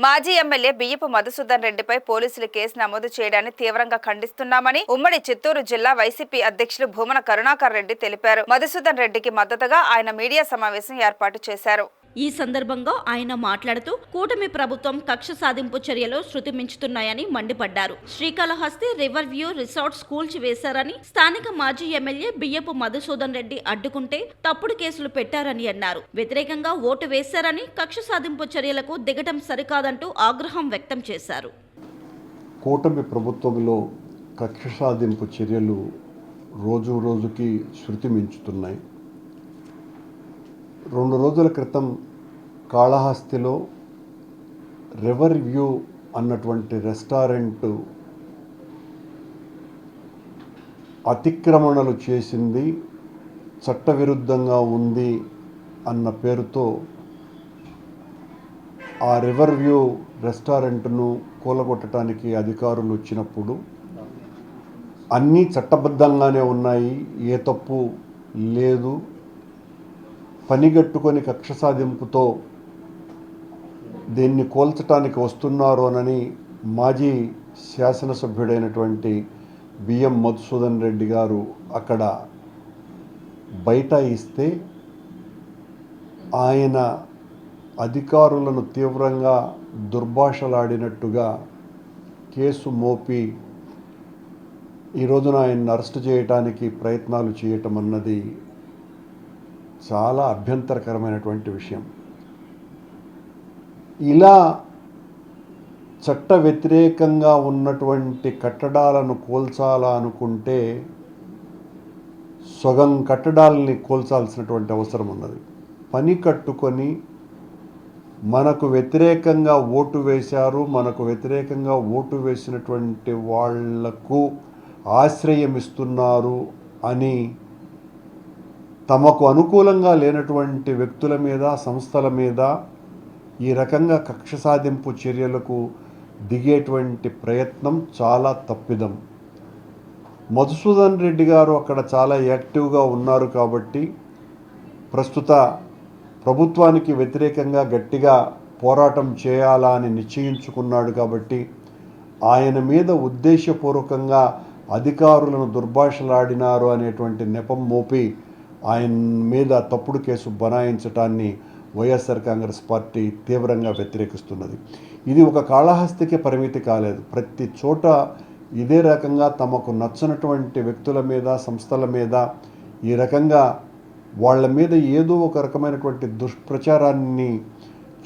మాజీ ఎమ్మెల్యే బియ్యపు మధుసూదన్ రెడ్డిపై పోలీసులు కేసు నమోదు చేయడాన్ని తీవ్రంగా ఖండిస్తున్నామని ఉమ్మడి చిత్తూరు జిల్లా వైసీపీ అధ్యక్షులు భూమన కరుణాకర్ రెడ్డి తెలిపారు. మధుసూదన్ రెడ్డికి మద్దతుగా ఆయన మీడియా సమావేశం ఏర్పాటు చేశారు. ఈ సందర్భంగా ఆయన మాట్లాడుతూ కూటమి ప్రభుత్వం కక్ష సాధింపు చర్యలు శృతి మించుతున్నాయని మండిపడ్డారు. శ్రీకాళహస్తి రివర్ వ్యూ రిసార్ట్స్ కూల్చివేశారని, స్థానిక మాజీ ఎమ్మెల్యే బియ్యపు మధుసూదన్ రెడ్డి అడ్డుకుంటే తప్పుడు కేసులు పెట్టారని అన్నారు. వ్యతిరేకంగా ఓటు వేశారని, కక్ష సాధింపు చర్యలకు దిగటం సరికాదంటూ ఆగ్రహం వ్యక్తం చేశారు. కూటమి ప్రభుత్వంలో కక్ష సాధింపు చర్యలు రోజు రోజుకి శృతి మించుతున్నాయి. 2 రోజుల క్రితం కాళహస్తిలో రివర్ వ్యూ అన్నటువంటి రెస్టారెంట్ అతిక్రమణలు చేసింది, చట్టవిరుద్ధంగా ఉంది అన్న పేరుతో ఆ రివర్ వ్యూ రెస్టారెంట్ను కూలగొట్టడానికి అధికారులు వచ్చినప్పుడు అన్నీ చట్టబద్ధంగానే ఉన్నాయి, ఏ తప్పు లేదు, పనిగట్టుకొని కక్ష సాధింపుతో దీన్ని కోల్చటానికి వస్తున్నారు అని మాజీ శాసనసభ్యుడైనటువంటి బియ్యం మధుసూదన్ రెడ్డి గారు అక్కడ బైఠాయిస్తే ఆయన అధికారులను తీవ్రంగా దుర్భాషలాడినట్టుగా కేసు మోపి ఈ రోజున ఆయన్ని అరెస్ట్ చేయడానికి ప్రయత్నాలు చేయటం అన్నది చాలా అభ్యంతరకరమైనటువంటి విషయం. ఇలా చట్ట వ్యతిరేకంగా ఉన్నటువంటి కట్టడాలను కూల్చాలా అనుకుంటే సగం కట్టడాలని కూల్చాల్సినటువంటి అవసరం ఉన్నది. పని కట్టుకొని మనకు వ్యతిరేకంగా ఓటు వేశారు, మనకు వ్యతిరేకంగా ఓటు వేసినటువంటి వాళ్లకు ఆశ్రయం ఇస్తున్నారు అని తమకు అనుకూలంగా లేనటువంటి వ్యక్తుల మీద, సంస్థల మీద ఈ రకంగా కక్ష సాధింపు చర్యలకు దిగేటువంటి ప్రయత్నం చాలా తప్పిదం. మధుసూదన్ రెడ్డి గారు అక్కడ చాలా యాక్టివ్గా ఉన్నారు కాబట్టి, ప్రస్తుత ప్రభుత్వానికి వ్యతిరేకంగా గట్టిగా పోరాటం చేయాలా అని నిశ్చయించుకున్నాడు కాబట్టి ఆయన మీద ఉద్దేశపూర్వకంగా అధికారులను దుర్భాషలాడినారు అనేటువంటి నెపం మోపి ఆయన మీద తప్పుడు కేసు బనాయించటాన్ని వైఎస్ఆర్ కాంగ్రెస్ పార్టీ తీవ్రంగా వ్యతిరేకిస్తున్నది. ఇది ఒక కాళహస్తికి పరిమితి కాలేదు, ప్రతి చోట ఇదే రకంగా తమకు నచ్చనటువంటి వ్యక్తుల మీద, సంస్థల మీద ఈ రకంగా వాళ్ళ మీద ఏదో ఒక రకమైనటువంటి దుష్ప్రచారాన్ని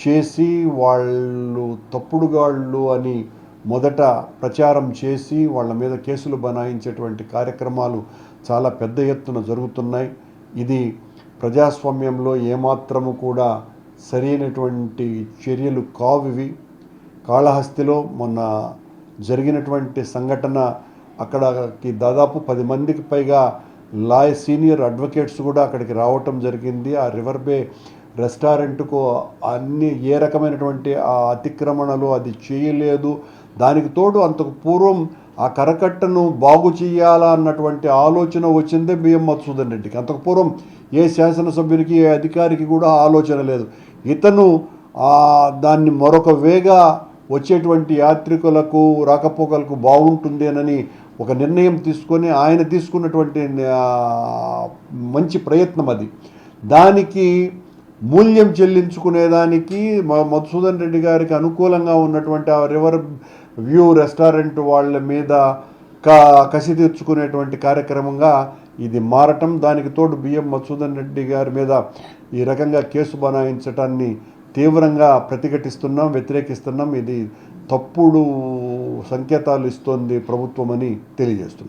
చేసి వాళ్ళు తప్పుడుగాళ్ళు అని మొదట ప్రచారం చేసి వాళ్ళ మీద కేసులు బనాయించేటువంటి కార్యక్రమాలు చాలా పెద్ద ఎత్తున జరుగుతున్నాయి. ఇది ప్రజాస్వామ్యంలో ఏమాత్రము కూడా సరైనటువంటి చర్యలు కావివి. కాళహస్తిలో మొన్న జరిగినటువంటి సంఘటన, అక్కడికి దాదాపు 10 మందికి పైగా సీనియర్ అడ్వకేట్స్ కూడా అక్కడికి రావటం జరిగింది. ఆ రివర్ బే రెస్టారెంట్కు అన్ని ఏ రకమైనటువంటి ఆ అతిక్రమణలు అది చేయలేదు. దానికి తోడు అంతకు పూర్వం ఆ కరకట్టను బాగు చేయాలా అన్నటువంటి ఆలోచన వచ్చిందే బియ్యం మధుసూదన్ రెడ్డికి. అంతకు పూర్వం ఏ శాసనసభ్యునికి, ఏ అధికారికి కూడా ఆలోచన లేదు. ఇతను దాన్ని మరొక వేగా వచ్చేటువంటి యాత్రికులకు, రాకపోకలకు బాగుంటుందేనని ఒక నిర్ణయం తీసుకొని ఆయన తీసుకున్నటువంటి మంచి ప్రయత్నం అది. దానికి మూల్యం చెల్లించుకునేదానికి మధుసూదన్ రెడ్డి గారికి అనుకూలంగా ఉన్నటువంటి ఆ రివర్ వ్యూ రెస్టారెంట్ వాళ్ళ మీద కసి తీర్చుకునేటువంటి కార్యక్రమంగా ఇది మారటం, దానికి తోడు బియ్యం మధుసూదన్ రెడ్డి గారి మీద ఈ రకంగా కేసు బనాయించటాన్ని తీవ్రంగా ప్రతిఘటిస్తున్నాం, వ్యతిరేకిస్తున్నాం. ఇది తప్పుడు సంకేతాలు ఇస్తోంది ప్రభుత్వం అని తెలియజేస్తున్నాం.